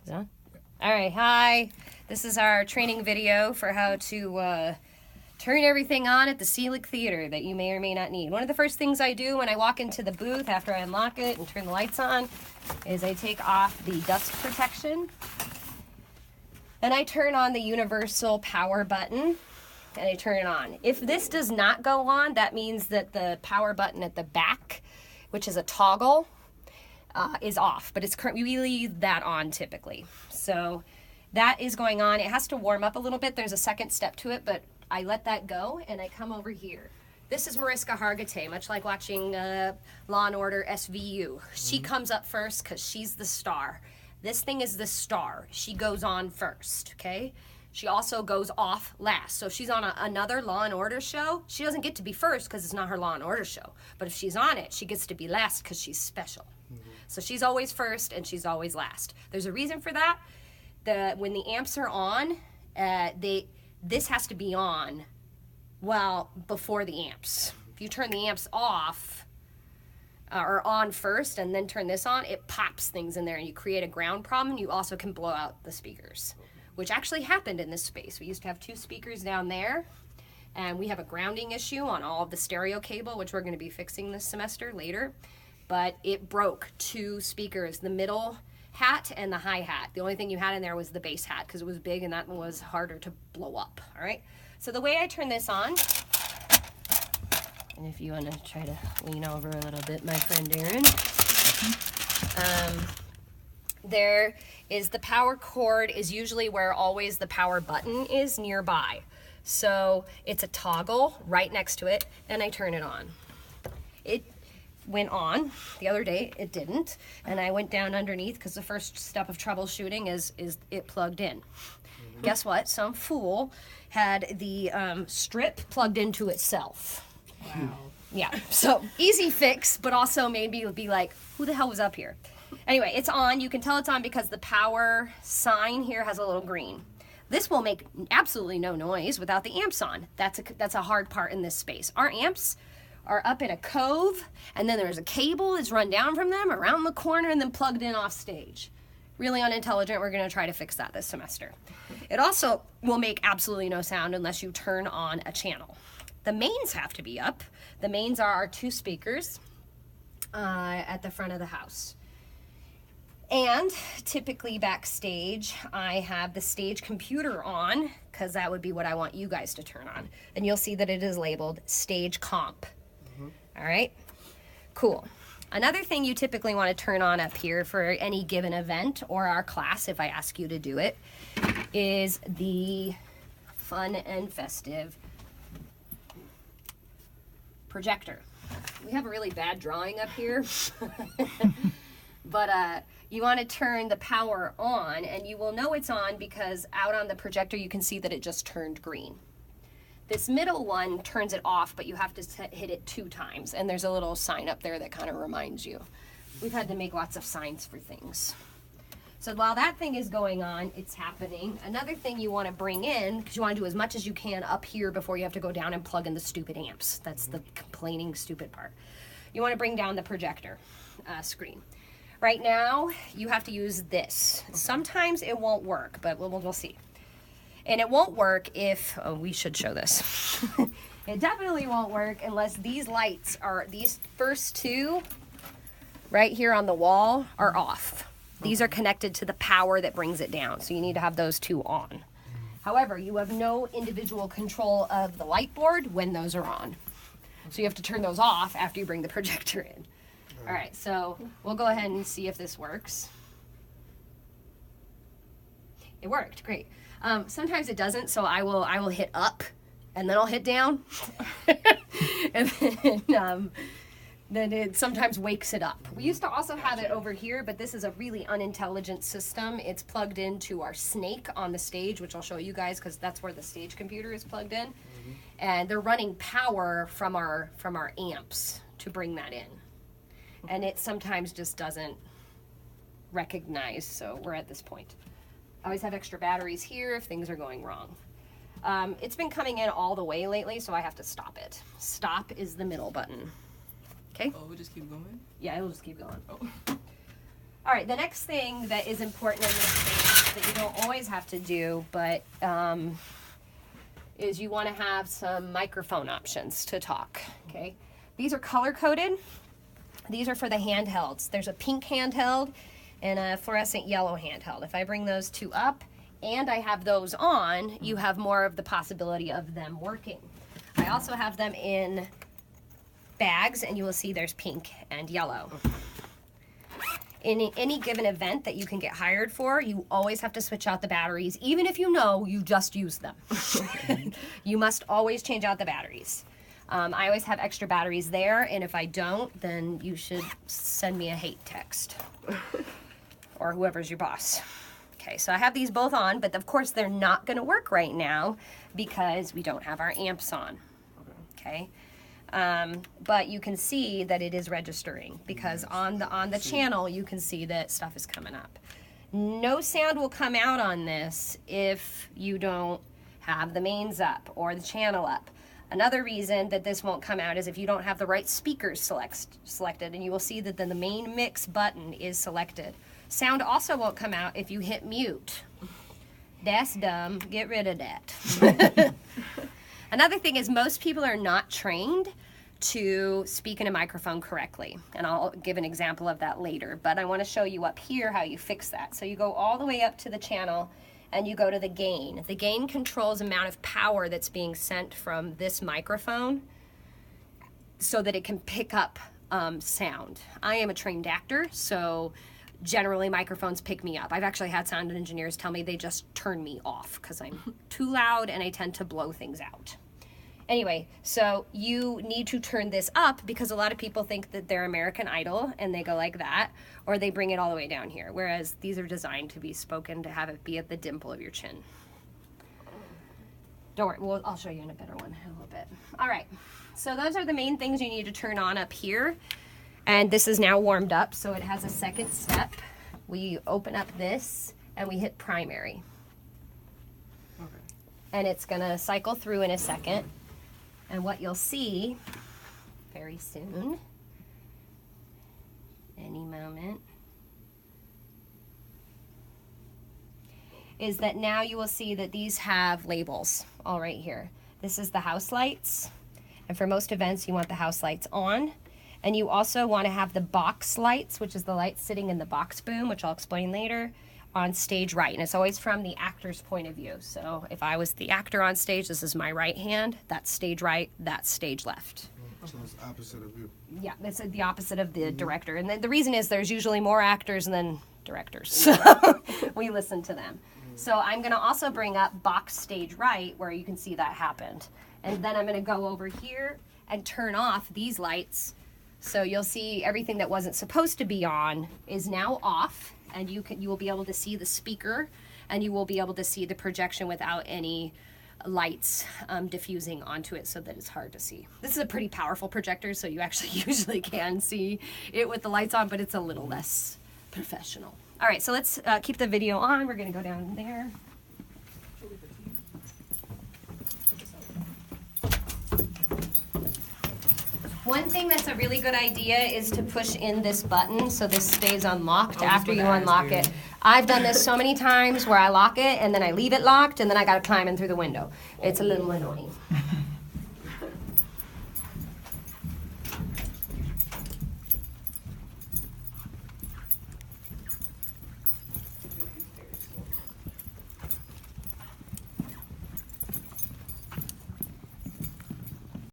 Is it on? All right, hi. This is our training video for how to turn everything on at the Seelig Theater that you may or may not need. One of the first things I do when I walk into the booth after I unlock it and turn the lights on is I take off the dust protection and I turn on the universal power button and I turn it on. If this does not go on, that means that the power button at the back, which is a toggle, is off, but it's currently, we leave that on typically. So that is going on. It has to warm up a little bit. There's a second step to it, but I let that go and I come over here. This is Mariska Hargitay, much like watching Law & Order SVU. She comes up first because she's the star. This thing is the star. She goes on first, okay? She also goes off last. So if she's on another Law & Order show, she doesn't get to be first because it's not her Law & Order show. But if she's on it, she gets to be last because she's special. So she's always first and she's always last. There's a reason for that. When the amps are on, this has to be on before the amps. If you turn the amps off or on first and then turn this on, it pops things in there and you create a ground problem. You also can blow out the speakers, which actually happened in this space. We used to have 2 speakers down there and we have a grounding issue on all of the stereo cable, which we're going to be fixing this semester later. But it broke 2 speakers, the middle hat and the hi-hat. The only thing you had in there was the bass hat because it was big and that one was harder to blow up, all right? So the way I turn this on, and if you want to try to lean over a little bit, my friend Aaron, there is the power cord is usually where always the power button is nearby. So it's a toggle right next to it and I turn it on. It went on the other day, it didn't, and I went down underneath because the first step of troubleshooting is it plugged in. Guess what? Some fool had the strip plugged into itself. Wow. Yeah, so easy fix, but also made me be like, who the hell was up here? Anyway, it's on. You can tell it's on because the power sign here has a little green. This will make absolutely no noise without the amps on. That's a hard part in this space. Our amps are up in a cove, and then there's a cable that's run down from them around the corner and then plugged in off stage. Really unintelligent. We're going to try to fix that this semester. It also will make absolutely no sound unless you turn on a channel. The mains have to be up. The mains are our 2 speakers at the front of the house. And typically backstage, I have the stage computer on because that would be what I want you guys to turn on. And you'll see that it is labeled stage comp. All right, cool. Another thing you typically want to turn on up here for any given event or our class, if I ask you to do it, is the fun and festive projector. We have a really bad drawing up here, but you want to turn the power on, and you will know it's on because out on the projector you can see that it just turned green. This middle one turns it off, but you have to hit it 2 times, and there's a little sign up there that kind of reminds you. We've had to make lots of signs for things. So while that thing is going on, it's happening. Another thing you want to bring in, because you want to do as much as you can up here before you have to go down and plug in the stupid amps. That's the complaining stupid part. You want to bring down the projector screen. Right now, you have to use this. Sometimes it won't work, but we'll see. And it won't work if, we should show this. It definitely won't work unless these lights these first 2 right here on the wall are off. These are connected to the power that brings it down. So you need to have those 2 on. However, you have no individual control of the light board when those are on. So you have to turn those off after you bring the projector in. All right, so we'll go ahead and see if this works. It worked, great. Sometimes it doesn't, so I will hit up and then I'll hit down. And then it sometimes wakes it up. We used to also have it over here, but this is a really unintelligent system. It's plugged into our snake on the stage, which I'll show you guys because that's where the stage computer is plugged in. And they're running power from our amps to bring that in. And it sometimes just doesn't recognize, so we're at this point. I always have extra batteries here if things are going wrong. It's been coming in all the way lately, so I have to stop it. Stop is the middle button. Okay? Oh, we'll just keep going? Yeah, it'll just keep going. Oh. All right, the next thing that is important in this thing that you don't always have to do, but is you want to have some microphone options to talk, okay? These are color-coded. These are for the handhelds. There's a pink handheld and a fluorescent yellow handheld. If I bring those two up and I have those on, you have more of the possibility of them working. I also have them in bags, and you will see there's pink and yellow. In any given event that you can get hired for, you always have to switch out the batteries, even if you know you just used them. You must always change out the batteries. I always have extra batteries there, and if I don't, then you should send me a hate text. Or whoever's your boss. Okay, so I have these both on, but of course they're not going to work right now because we don't have our amps on. Okay. But you can see that it is registering because on the channel you can see that stuff is coming up. No sound will come out on this if you don't have the mains up or the channel up. Another reason that this won't come out is if you don't have the right speakers selected, and you will see that then the main mix button is selected. Sound also won't come out if you hit mute. That's dumb. Get rid of that. Another thing is most people are not trained to speak in a microphone correctly, and I'll give an example of that later, but I want to show you up here how you fix that. So you go all the way up to the channel and you go to the gain. The gain controls the amount of power that's being sent from this microphone so that it can pick up sound. I am a trained actor, so generally microphones pick me up. I've actually had sound engineers tell me they just turn me off because I'm too loud and I tend to blow things out. Anyway, so you need to turn this up because a lot of people think that they're American Idol and they go like that, or they bring it all the way down here, whereas these are designed to be spoken to have it be at the dimple of your chin. Don't worry, well, I'll show you in a better one in a little bit. All right, so those are the main things you need to turn on up here. And this is now warmed up, so it has a second step. We open up this and we hit primary. Okay. And it's gonna cycle through in a second. And what you'll see very soon, any moment, is that now you will see that these have labels all right here. This is the house lights, and for most events you want the house lights on. And you also want to have the box lights, which is the lights sitting in the box boom, which I'll explain later, on stage right. And it's always from the actor's point of view. So if I was the actor on stage, this is my right hand, that's stage right, that's stage left. So it's opposite of you. Yeah, it's the opposite of the director. And the reason is there's usually more actors than directors. So we listen to them. So I'm going to also bring up box stage right where you can see that happened. And then I'm going to go over here and turn off these lights. So you'll see everything that wasn't supposed to be on is now off, and you will be able to see the speaker, and you will be able to see the projection without any lights diffusing onto it so that it's hard to see. This is a pretty powerful projector, so you actually usually can see it with the lights on, but it's a little less professional. All right, so let's keep the video on. We're going to go down there. One thing that's a really good idea is to push in this button so this stays unlocked after you unlock it. I've done this so many times where I lock it and then I leave it locked and then I gotta climb in through the window. It's a little annoying.